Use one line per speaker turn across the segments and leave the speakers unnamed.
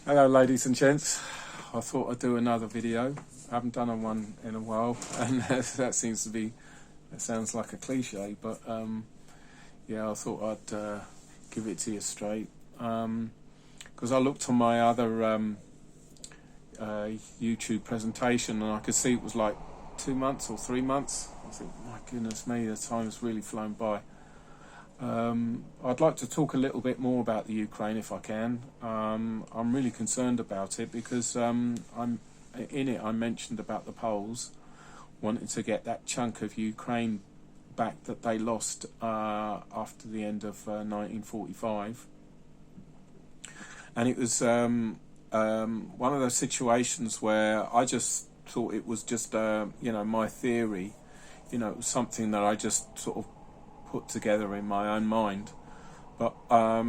Hello ladies and gents, I thought I'd do another video. I haven't done one in a while and that sounds like a cliche, but yeah, I thought I'd give it to you straight, because I looked on my other YouTube presentation and I could see it was like 2 months or 3 months. I think, my goodness me, the time's really flown by. I'd like to talk a little bit more about the Ukraine if I can. I'm really concerned about it because I mentioned about the Poles wanting to get that chunk of Ukraine back that they lost after the end of 1945, and it was one of those situations where I just thought it was just my theory. It was something that I just sort of put together in my own mind, but I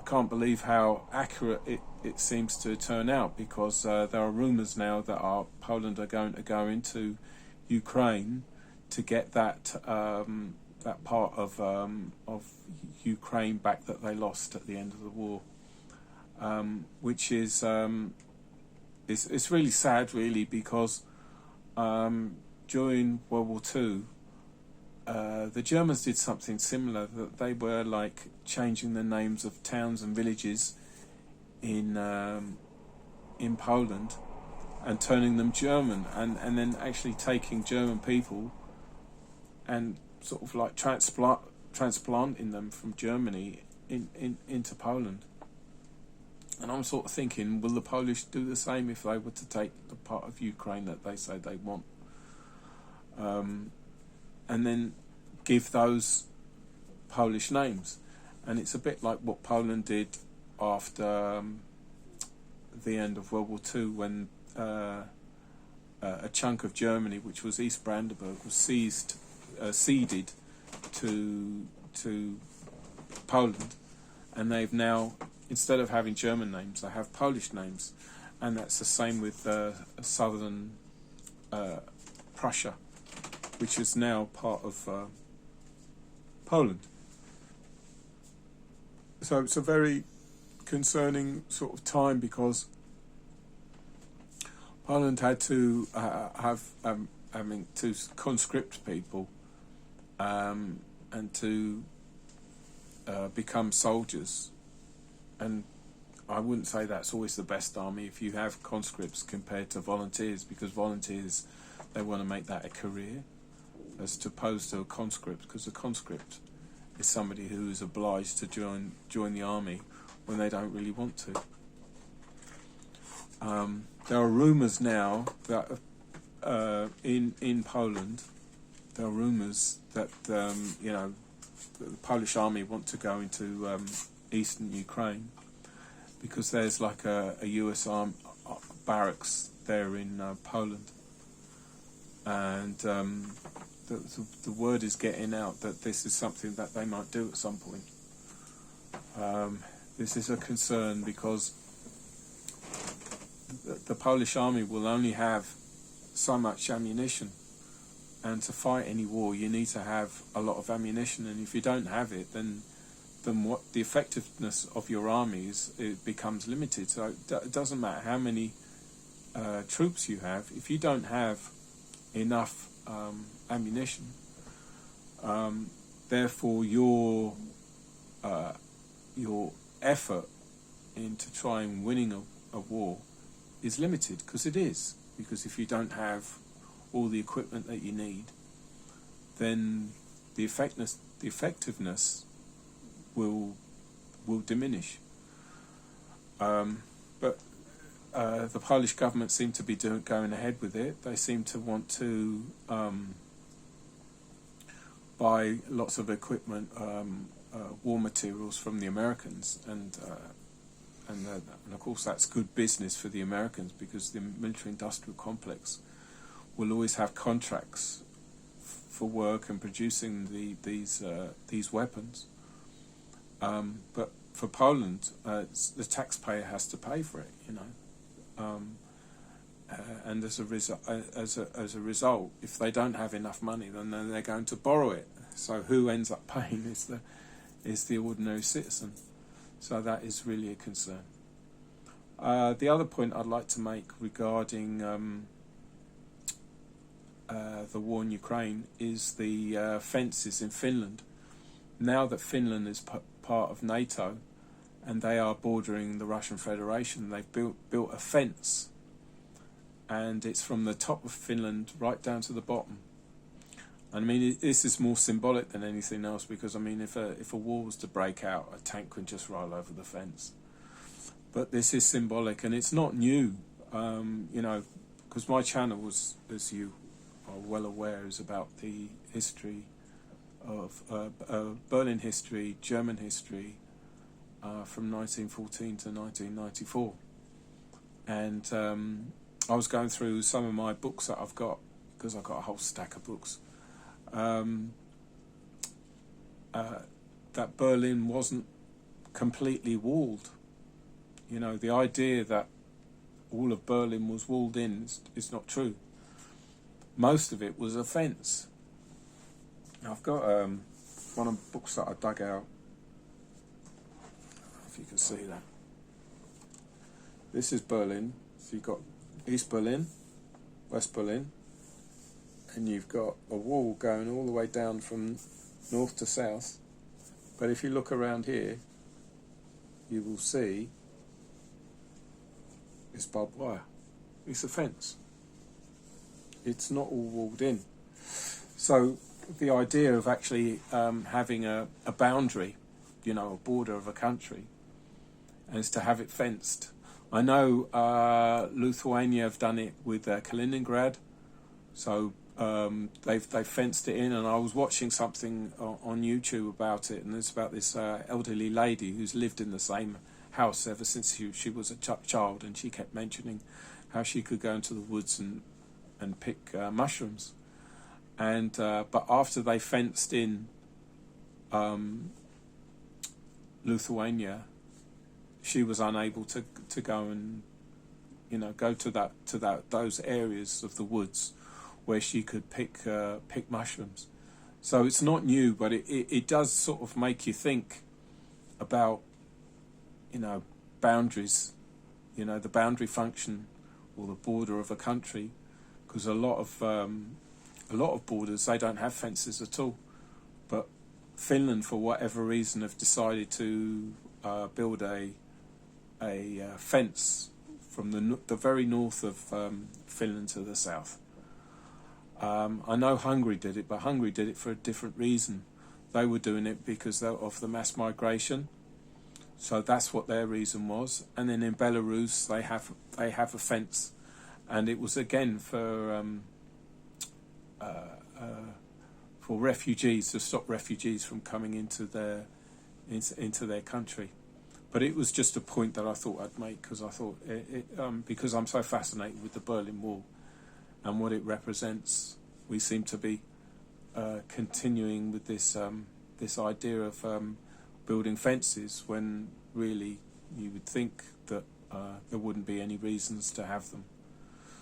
can't believe how accurate it seems to turn out, because there are rumours now that Poland are going to go into Ukraine to get that part of Ukraine back that they lost at the end of the war, which is it's really sad, really, because during World War II, the Germans did something similar, that they were like changing the names of towns and villages in Poland and turning them German, and then actually taking German people and sort of like transplanting them from Germany into Poland. And I'm sort of thinking, will the Polish do the same if they were to take the part of Ukraine that they say they want? And then give those Polish names. And it's a bit like what Poland did after the end of World War II, when a chunk of Germany, which was East Brandenburg, was ceded to Poland, and they've now, instead of having German names, they have Polish names. And that's the same with southern Prussia, which is now part of Poland. So it's a very concerning sort of time, because Poland had to to conscript people and to become soldiers. And I wouldn't say that's always the best army if you have conscripts compared to volunteers, because volunteers, they want to make that a career, as opposed to a conscript, because a conscript is somebody who is obliged to join the army when they don't really want to. There are rumours now that in Poland, there are rumours that the Polish army want to go into eastern Ukraine, because there's like a US army barracks there in Poland, and the word is getting out that this is something that they might do at some point. This is a concern, because the Polish army will only have so much ammunition, and to fight any war you need to have a lot of ammunition, and if you don't have it, then what the effectiveness of your armies, it becomes limited. So it doesn't matter how many troops you have, if you don't have enough ammunition, therefore your effort into trying winning a war is limited, because if you don't have all the equipment that you need, then the effectiveness will diminish. But the Polish government seem to be going ahead with it. They seem to want to buy lots of equipment, war materials from the Americans, and of course that's good business for the Americans, because the military-industrial complex will always have contracts for work and producing these weapons. But for Poland, the taxpayer has to pay for it, and as a result, if they don't have enough money, then they're going to borrow it. So who ends up paying is the ordinary citizen. So that is really a concern. The other point I'd like to make regarding the war in Ukraine is the fences in Finland. Now that Finland is part of NATO and they are bordering the Russian Federation, they've built a fence, and it's from the top of Finland right down to the bottom. I mean, this is more symbolic than anything else, because I mean, if a war was to break out, a tank could just roll over the fence. But this is symbolic, and it's not new, you know, because my channel was, as you are well aware, is about the history of Berlin history, German history, from 1914 to 1994. And I was going through some of my books that I've got, because I've got a whole stack of books, that Berlin wasn't completely walled. You know, the idea that all of Berlin was walled in is not true. Most of it was a fence. Now, I've got one of the books that I dug out. If you can see that. This is Berlin. So you've got East Berlin, West Berlin, and you've got a wall going all the way down from north to south. But if you look around here, you will see it's barbed wire. It's a fence. It's not all walled in. So the idea of actually having a boundary, you know, a border of a country, is to have it fenced. I know Lithuania have done it with Kaliningrad, so they've fenced it in. And I was watching something on YouTube about it, and it's about this elderly lady who's lived in the same house ever since she was a child, and she kept mentioning how she could go into the woods and pick mushrooms. And but after they fenced in Lithuania, she was unable to go and, you know, go to those areas of the woods where she could pick mushrooms. So it's not new, but it does sort of make you think about, you know, boundaries, you know, the boundary function or the border of a country, because a lot of borders, they don't have fences at all. But Finland, for whatever reason, have decided to build a fence from the very north of Finland to the south. I know Hungary did it, but Hungary did it for a different reason. They were doing it because of the mass migration. So that's what their reason was. And then in Belarus, they have a fence, and it was again for refugees, to stop refugees from coming into their country. But it was just a point that I thought I'd make, because I thought because I'm so fascinated with the Berlin Wall and what it represents. We seem to be continuing with this idea of building fences, when really you would think that there wouldn't be any reasons to have them.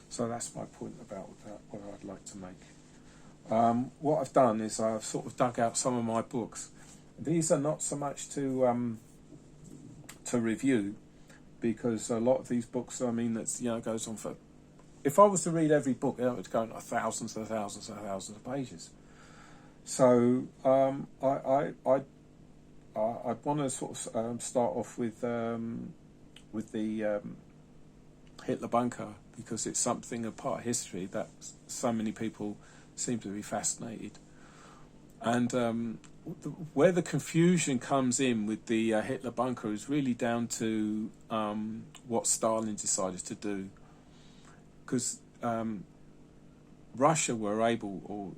So that's my point about that, what I'd like to make. What I've done is I've sort of dug out some of my books. These are not so much to review, because a lot of these books, I mean, that's, you know, goes on for, if I was to read every book, it would go on thousands and thousands and thousands of pages. So I'd want to sort of start off with the Hitler bunker, because it's something, a part of history that so many people seem to be fascinated. And where the confusion comes in with the Hitler bunker is really down to what Stalin decided to do. Because Russia were able, or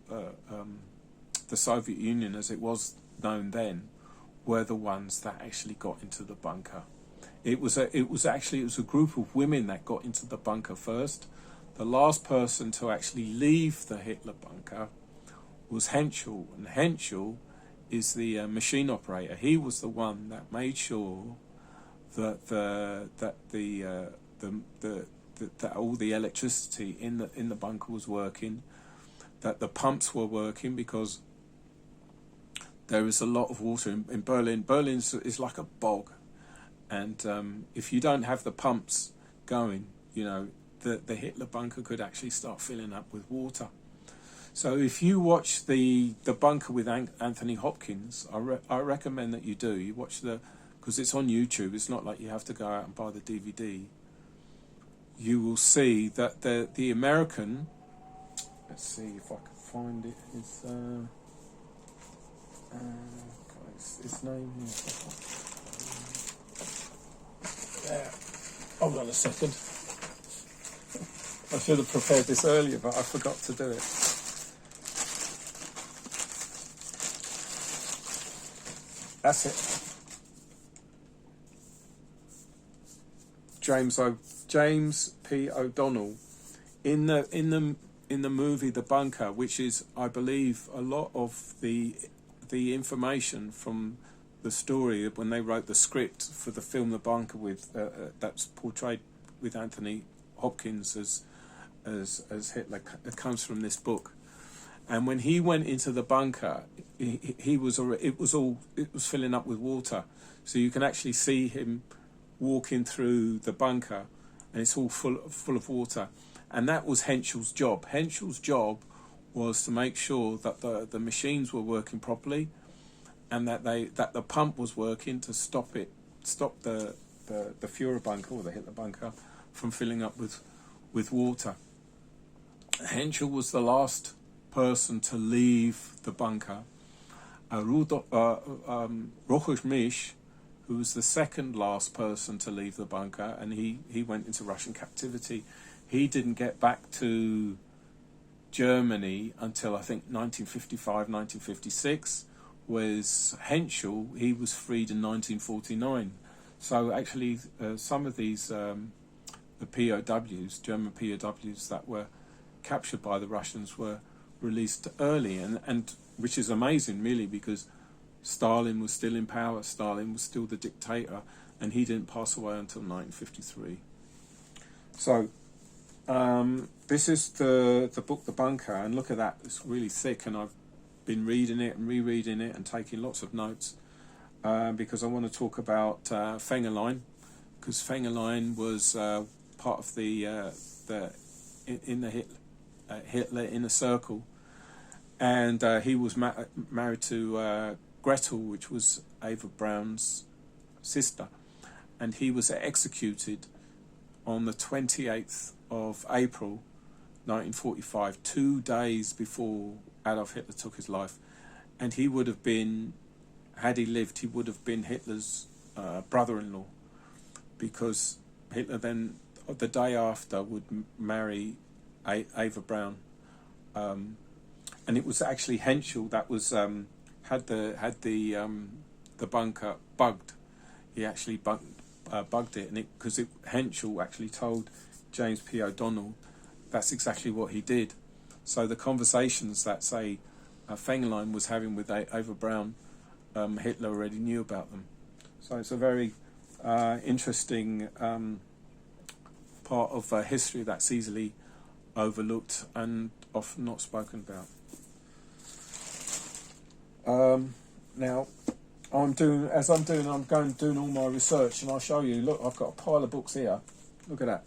the Soviet Union as it was known then, were the ones that actually got into the bunker. It was a group of women that got into the bunker first. The last person to actually leave the Hitler bunker was Henschel, and Henschel is the machine operator. He was the one that made sure that that all the electricity in the bunker was working, that the pumps were working, because there is a lot of water in Berlin. Berlin is like a bog, And if you don't have the pumps going, you know, the Hitler bunker could actually start filling up with water. So if you watch the bunker with Anthony Hopkins, I recommend that you do. You watch because it's on YouTube. It's not like you have to go out and buy the DVD. You will see that the American. Let's see if I can find it. His name here. There. Hold on a second. I should have prepared this earlier, but I forgot to do it. That's it. James P. O'Donnell in the movie The Bunker, which is, I believe, a lot of the information from the story when they wrote the script for the film The Bunker with that's portrayed with Anthony Hopkins as Hitler. It comes from this book. And when he went into the bunker, it was filling up with water, so you can actually see him walking through the bunker, and it's all full of water. And that was Henschel's job. Henschel's job was to make sure that the machines were working properly, and that the pump was working to stop the Führer bunker, or the Hitler bunker, from filling up with water. Henschel was the last person to leave the bunker. Rochus Misch, who was the second last person to leave the bunker, and he went into Russian captivity. He didn't get back to Germany until, I think, 1955, 1956. Whereas Henschel, he was freed in 1949. So actually, some of these the POWs, German POWs that were captured by the Russians, were released early, and which is amazing, really, because Stalin was still in power. Stalin was still the dictator, and he didn't pass away until 1953. So this is the book The Bunker, and look at that, it's really thick, and I've been reading it and rereading it and taking lots of notes because I want to talk about Fengerlein, because Fengerlein was part of the Hitler inner circle, and he was married to Gretel, which was Eva Braun's sister, and he was executed on the 28th of April 1945, 2 days before Adolf Hitler took his life. And he would have been, had he lived, he would have been Hitler's brother-in-law, because Hitler then, the day after, would marry Eva Braun, and it was actually Henschel that was had the bunker bugged. He actually bugged it, and because Henschel actually told James P. O'Donnell that's exactly what he did. So the conversations that, say, Fengerlein was having with Eva Braun, Hitler already knew about them. So it's a very interesting part of history that's easily overlooked and often not spoken about. Now, I'm doing all my research, and I'll show you. Look, I've got a pile of books here. Look at that.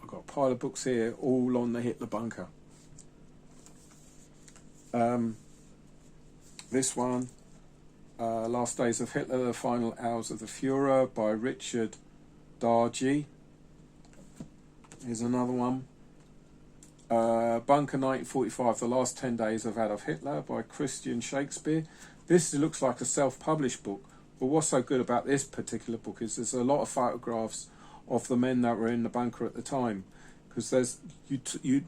I've got a pile of books here, all on the Hitler bunker. This one, Last Days of Hitler, The Final Hours of the Führer, by Richard Dargy. Here's another one. Bunker 1945, The Last 10 Days of Adolf Hitler, by Christian Shakespeare. This looks like a self-published book, but what's so good about this particular book is there's a lot of photographs of the men that were in the bunker at the time. Because there's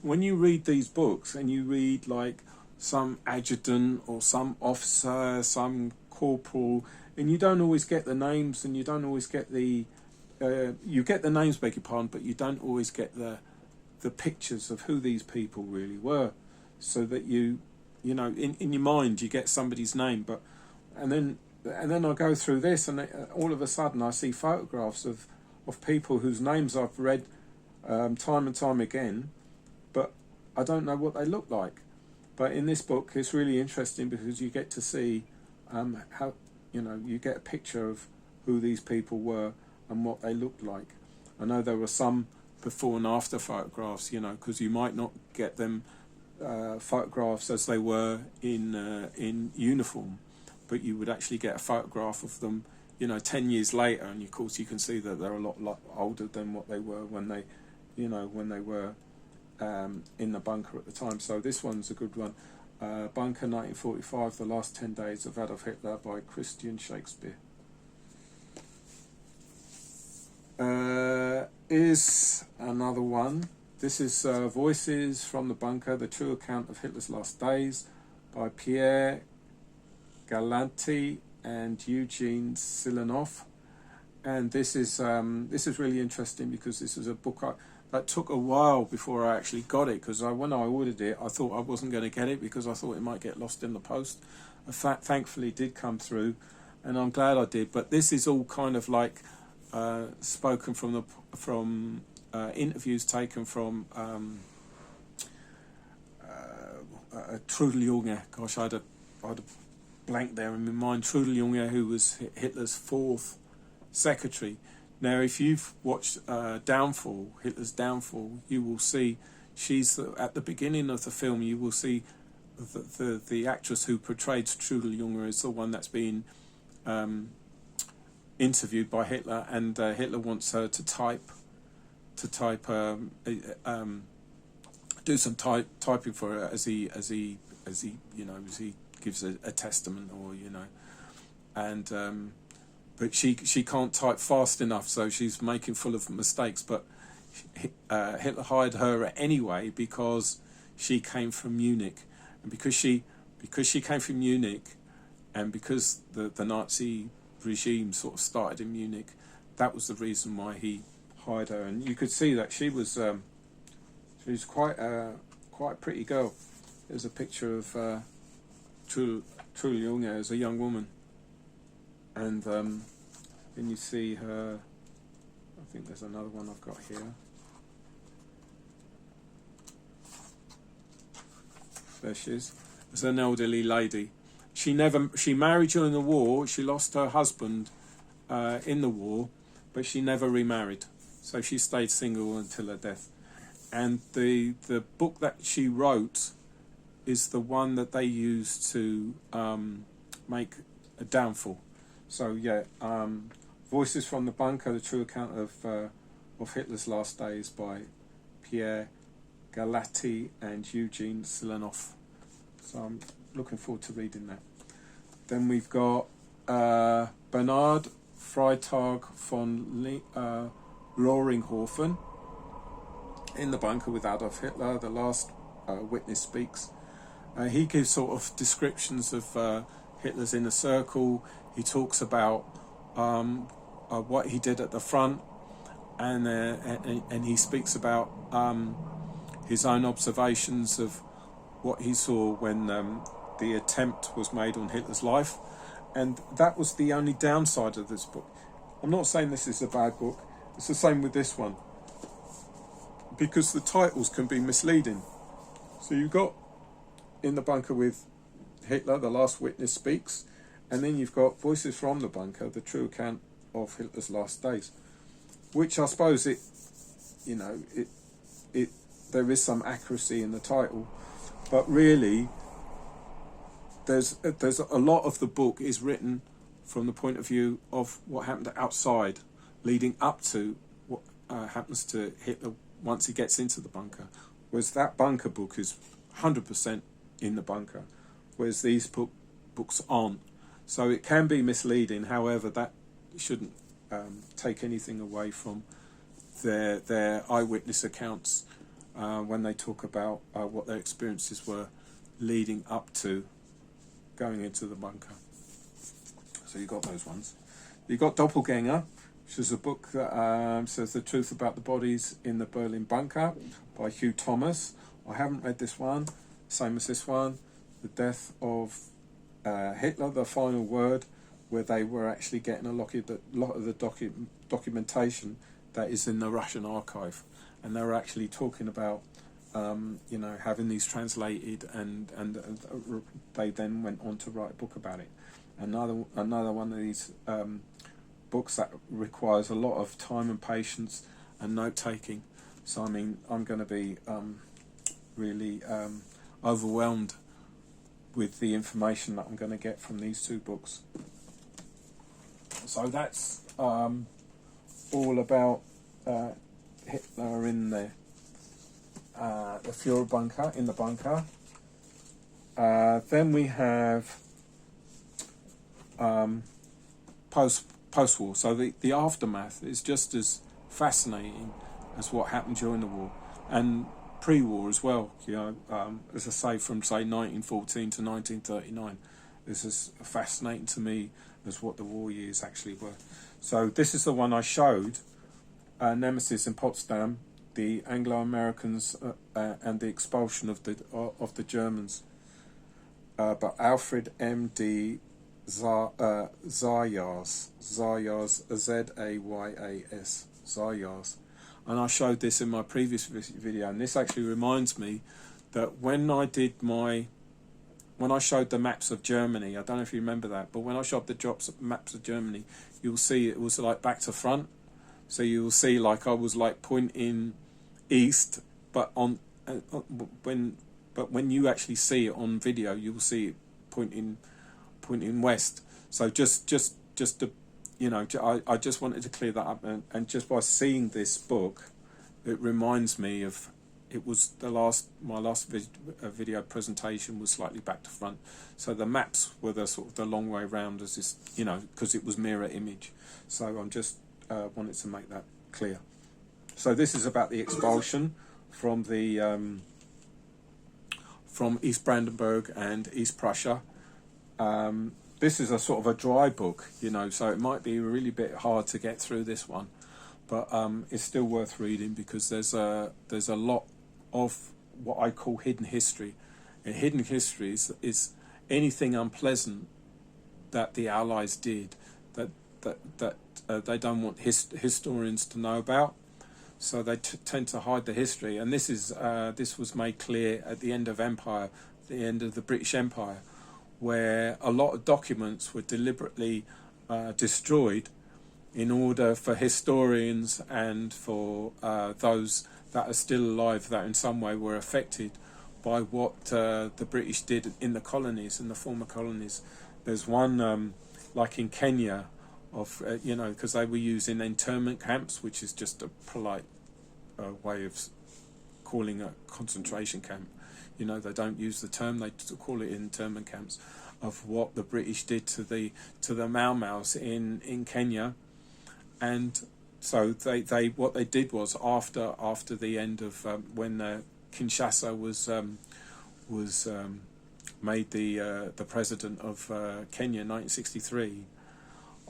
when you read these books, and you read like some adjutant or some officer, some corporal, and you don't always get the names, and you don't always get the you get the names, beg your pardon, but you don't always get the pictures of who these people really were, so that you know in your mind you get somebody's name, but and then I go through this, and all of a sudden I see photographs of people whose names I've read time and time again, but I don't know what they look like. But in this book it's really interesting because you get to see how you get a picture of who these people were and what they looked like. I know there were some before and after photographs, because you might not get them photographs as they were in uniform, but you would actually get a photograph of them 10 years later, and of course you can see that they're a lot older than what they were when they were in the bunker at the time. So this one's a good one. Bunker 1945, The Last 10 Days of Adolf Hitler by Christian Shakespeare. Is another one. This is Voices from the Bunker, The True Account of Hitler's Last Days by Pierre Galanti and Eugene Silanov. And this is really interesting because this is a book that took a while before I actually got it, because when I ordered it I thought I wasn't going to get it because I thought it might get lost in the post. Thankfully it did come through, and I'm glad I did. But this is all kind of like spoken from interviews taken from Trudel-Junge. Gosh, I had a blank there in my mind. Trudel-Junge, who was Hitler's fourth secretary. Now, if you've watched Hitler's Downfall, you will see at the beginning of the film. You will see the actress who portrayed Trudel-Junge is the one that's been interviewed by Hitler, and Hitler wants her to do some typing for her as he gives a testament, or and but she can't type fast enough, so she's making full of mistakes. But Hitler hired her anyway because she came from Munich, and because she came from Munich, and because the Nazi regime sort of started in Munich, that was the reason why he hired her. And you could see that she was quite a pretty girl. There's a picture of Trudel-Junge as a young woman, and then you see her. I think there's another one I've got here. There she is. It's an elderly lady. She married during the war. She lost her husband in the war, but she never remarried. So she stayed single until her death. And the book that she wrote is the one that they used to make a Downfall. So yeah, Voices from the Bunker, The True Account of Hitler's Last Days by Pierre Galanti and Eugene Silanov. So I'm looking forward to reading that. Then we've got Bernhard Freitag von Loringhofen, In the Bunker with Adolf Hitler, The Last Witness Speaks. He gives sort of descriptions of Hitler's inner circle. He talks about what he did at the front, and he speaks about his own observations of what he saw when the attempt was made on Hitler's life. And that was the only downside of this book. I'm not saying this is a bad book. It's the same with this one, because the titles can be misleading. So you've got In the Bunker with Hitler, The Last Witness Speaks, and then you've got Voices from the Bunker, The True Account of Hitler's Last Days, which I suppose there is some accuracy in the title, but really there's a lot of the book is written from the point of view of what happened outside, leading up to what happens to Hitler once he gets into the bunker. Whereas that bunker book is 100% in the bunker, whereas these books aren't. So it can be misleading. However, that shouldn't take anything away from their eyewitness accounts when they talk about what their experiences were leading up to going into the bunker. So you got those ones. You got Doppelganger, which is a book that says the truth about the bodies in the Berlin bunker by Hugh Thomas. I haven't read this one. Same as this one. The Death of Hitler, The Final Word, where they were actually getting a lot of the documentation that is in the Russian archive, and they were actually talking about having these translated, and they then went on to write a book about it. Another one of these books that requires a lot of time and patience and note taking. So I mean, I'm going to be really overwhelmed with the information that I'm going to get from these two books. So that's all about Hitler in the Fuhrer bunker, in the bunker. Then we have post-war. So the aftermath is just as fascinating as what happened during the war, and pre-war as well. You know, as I say, from say 1914 to 1939, this is fascinating to me as what the war years actually were. So this is the one I showed, Nemesis in Potsdam, the Anglo-Americans and the expulsion of the Germans, by Alfred M.D. Zayas, Z-A-Y-A-S, Zayas. And I showed this in my previous video, and this actually reminds me that when I showed the maps of Germany, I don't know if you remember that, but when I showed the maps of Germany, you'll see it was like back to front. So you'll see like I was like pointing east, but when you actually see it on video, you'll see it pointing west. So just to, you know, I just wanted to clear that up, and just by seeing this book, it reminds me of, it was my last video presentation was slightly back to front. So the maps were the sort of the long way round, as this, you know, because it was mirror image. So I'm just wanted to make that clear. So this is about the expulsion from from East Brandenburg and East Prussia. This is a sort of a dry book, you know, so it might be really a bit hard to get through this one, but it's still worth reading, because there's a lot of what I call hidden history. And hidden history is anything unpleasant that the Allies did that they don't want historians to know about, so they tend to hide the history. And this was made clear at the end of the end of the British Empire, where a lot of documents were deliberately destroyed in order for historians and for those that are still alive that in some way were affected by what the British did in the colonies, in the former colonies. There's one like in Kenya, of you know, because they were using internment camps, which is just a polite way of calling a concentration camp. You know, they don't use the term, they call it internment camps, of what the British did to the Mau Maus in Kenya. And so they what they did was, after the end of when Kinshasa was made the president of Kenya in 1963,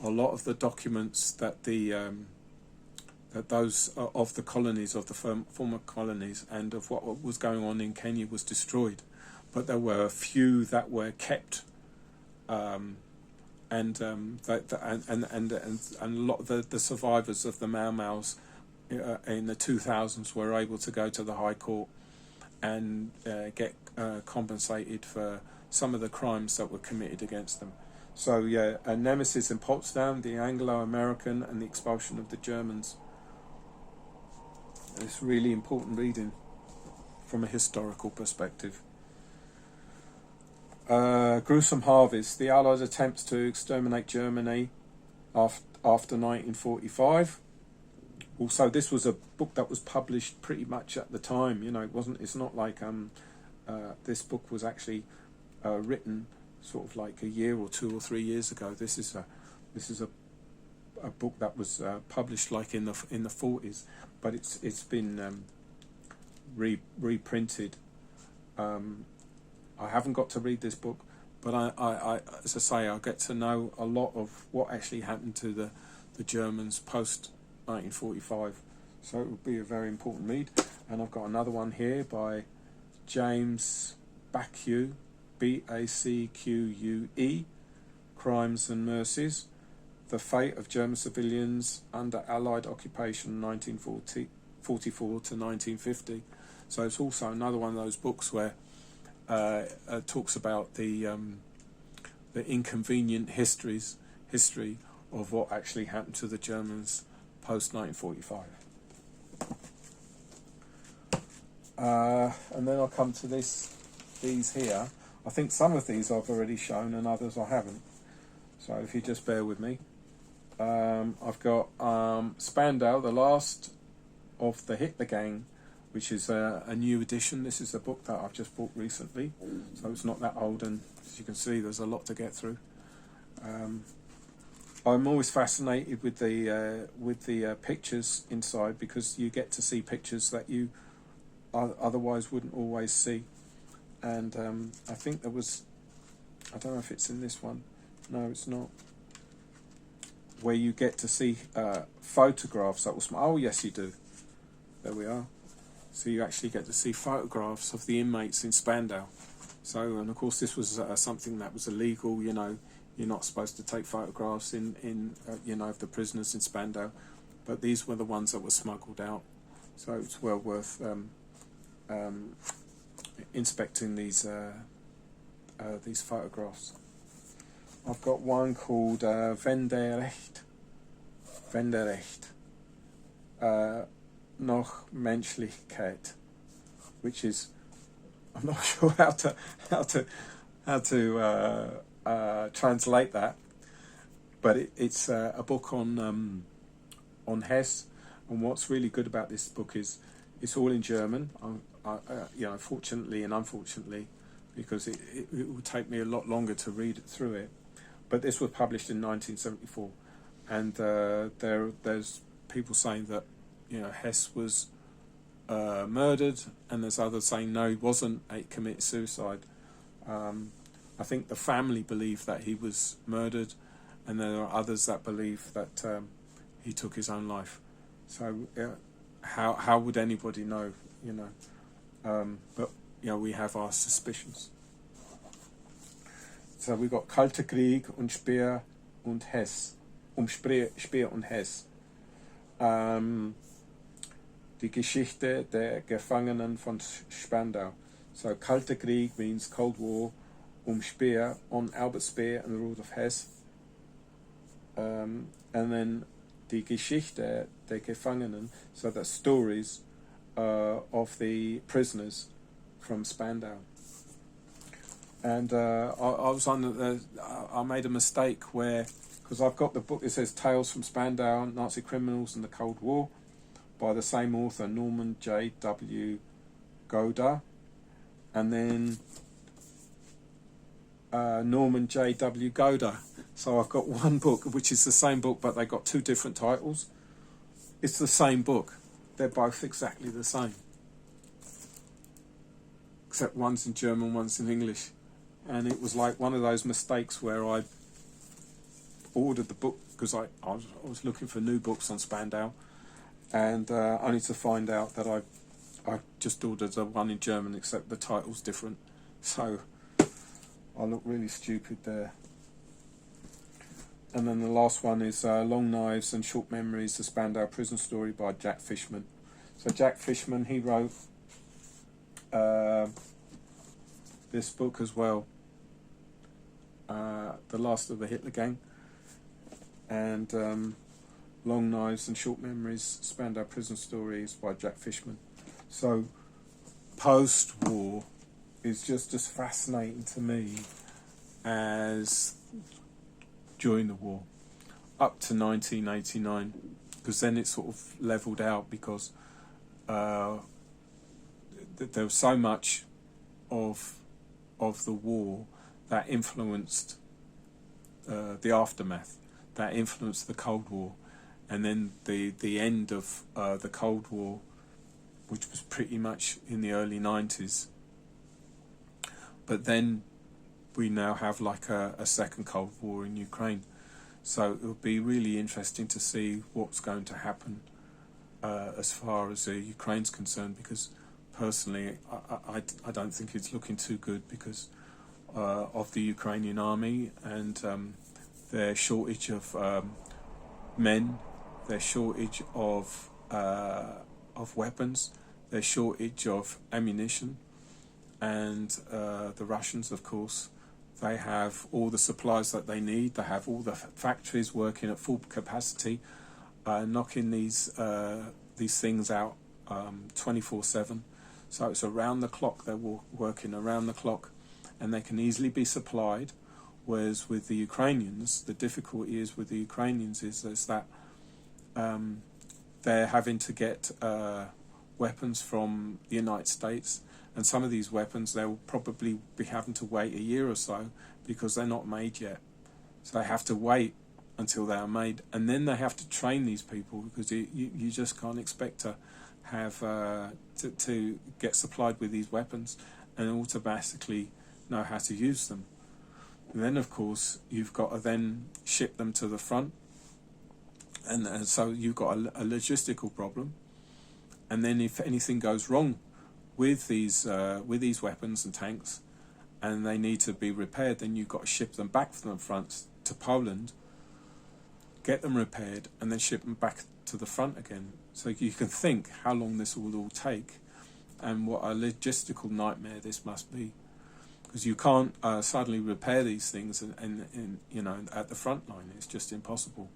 a lot of the documents that that those of the colonies, of the former colonies, and of what was going on in Kenya was destroyed, but there were a few that were kept, and a lot of the survivors of the Mau Maus in the 2000s were able to go to the High Court and get compensated for some of the crimes that were committed against them. So yeah, a Nemesis in Potsdam, the Anglo-American and the expulsion of the Germans. It's really important reading from a historical perspective. Gruesome Harvest, the Allies' attempts to exterminate Germany after 1945. Also, this was a book that was published pretty much at the time. You know, it's not like this book was actually written sort of like a year or 2 or 3 years ago. This is a book that was published like in the 40s, but it's been reprinted. I haven't got to read this book, but I as I say, I get to know a lot of what actually happened to the Germans post 1945. So it would be a very important read. And I've got another one here by James Bacque, Bacque, Crimes and Mercies, The Fate of German Civilians Under Allied Occupation 1944 to 1950. So it's also another one of those books where talks about the inconvenient history of what actually happened to the Germans post 1945. And then I'll come to these here. I think some of these I've already shown and others I haven't. So if you just bear with me. I've got Spandau, the last of the Hitler Gang, which is a new edition. This is a book that I've just bought recently, so it's not that old, and as you can see there's a lot to get through. I'm always fascinated with the pictures inside, because you get to see pictures that you otherwise wouldn't always see. And I think there was, I don't know if it's in this one, no it's not, where you get to see photographs that was, oh yes you do, there we are. So you actually get to see photographs of the inmates in Spandau. So, and of course this was something that was illegal, you know, you're not supposed to take photographs in you know, of the prisoners in Spandau, but these were the ones that were smuggled out. So it's well worth inspecting these photographs. I've got one called Venderecht, noch Menschlichkeit, which is, I'm not sure how to translate that, but it's a book on Hess. And what's really good about this book is it's all in German. You know, fortunately and unfortunately, because it would take me a lot longer to read through it. But this was published in 1974, and there's people saying that, you know, Hess was murdered, and there's others saying no, he wasn't, he committed suicide. I think the family believe that he was murdered, and there are others that believe that he took his own life. So how would anybody know, you know? But you know, we have our suspicions. So we've got Kalter Krieg und Speer und Hess. Speer und Hess. Die Geschichte der Gefangenen von Spandau. So Kalter Krieg means Cold War, Speer, on Albert Speer and the rule of Hess. And then die Geschichte der Gefangenen, so that's stories of the prisoners from Spandau. And I made a mistake where, because I've got the book, it says Tales from Spandau, Nazi Criminals and the Cold War, by the same author, Norman J.W. Goda, and then Norman J.W. Goda. So I've got one book, which is the same book, but they got two different titles. It's the same book. They're both exactly the same, except one's in German, one's in English. And it was like one of those mistakes where I ordered the book because I was looking for new books on Spandau, and only to find out that I just ordered the one in German, except the title's different. So I look really stupid there. And then the last one is Long Knives and Short Memories, the Spandau Prison Story by Jack Fishman. So Jack Fishman, he wrote this book as well, The Last of the Hitler Gang, and Long Knives and Short Memories, Spandau Prison Stories by Jack Fishman. So post-war is just as fascinating to me as during the war, up to 1989, because then it sort of levelled out, because there was so much of the war that influenced the aftermath, that influenced the Cold War, and then the end of the Cold War, which was pretty much in the early 90s. But then we now have like a second Cold War in Ukraine. So it would be really interesting to see what's going to happen as far as Ukraine's concerned, because personally I don't think it's looking too good because of the Ukrainian army and their shortage of men, their shortage of weapons, their shortage of ammunition, and the Russians, of course, They have all the supplies that they need. They have all the factories working at full capacity, knocking these things out 24/7. So it's around the clock. They're working around the clock, and they can easily be supplied. Whereas with the Ukrainians, the difficulty is with the Ukrainians is that they're having to get weapons from the United States, and some of these weapons they'll probably be having to wait a year or so because they're not made yet. So they have to wait until they are made, and then they have to train these people, because you just can't expect to have to get supplied with these weapons and automatically know how to use them. And then of course you've got to then ship them to the front, and so you've got a logistical problem. And then if anything goes wrong with these weapons and tanks, and they need to be repaired, then you've got to ship them back from the front to Poland, get them repaired, and then ship them back to the front again. So you can think how long this will all take, and what a logistical nightmare this must be, because you can't suddenly repair these things and at the front line. It's just impossible.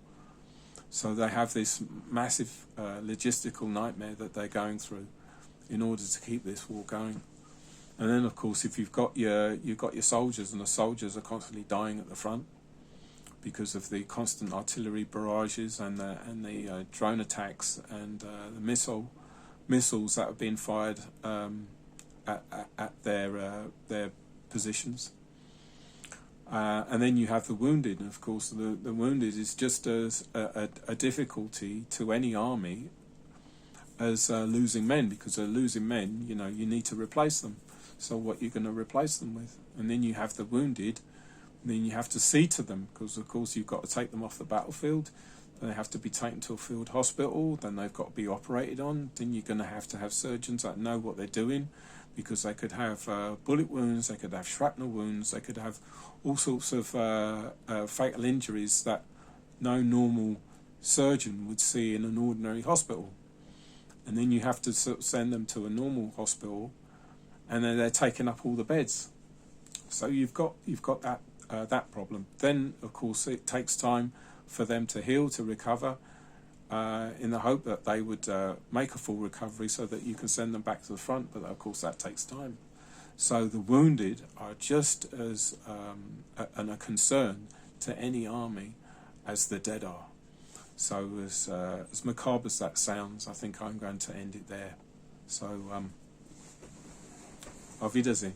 So they have this massive logistical nightmare that they're going through in order to keep this war going. And then of course, if you've got your soldiers, and the soldiers are constantly dying at the front because of the constant artillery barrages and the drone attacks and the missiles that have been fired at their positions. And then you have the wounded, and of course the wounded is just as a difficulty to any army as losing men, because losing men, you need to replace them. So what you're going to replace them with? And then you have the wounded, and then you have to see to them, because of course you've got to take them off the battlefield. They have to be taken to a field hospital, then they've got to be operated on. Then you're going to have surgeons that know what they're doing, because they could have bullet wounds, they could have shrapnel wounds, they could have all sorts of fatal injuries that no normal surgeon would see in an ordinary hospital. And then you have to send them to a normal hospital, and then they're taking up all the beds. So you've got that problem. Then of course it takes time for them to heal, to recover, in the hope that they would make a full recovery so that you can send them back to the front. But of course that takes time. So the wounded are just as a concern to any army as the dead are. So as macabre as that sounds, I think I'm going to end it there. So auf Wiedersehen.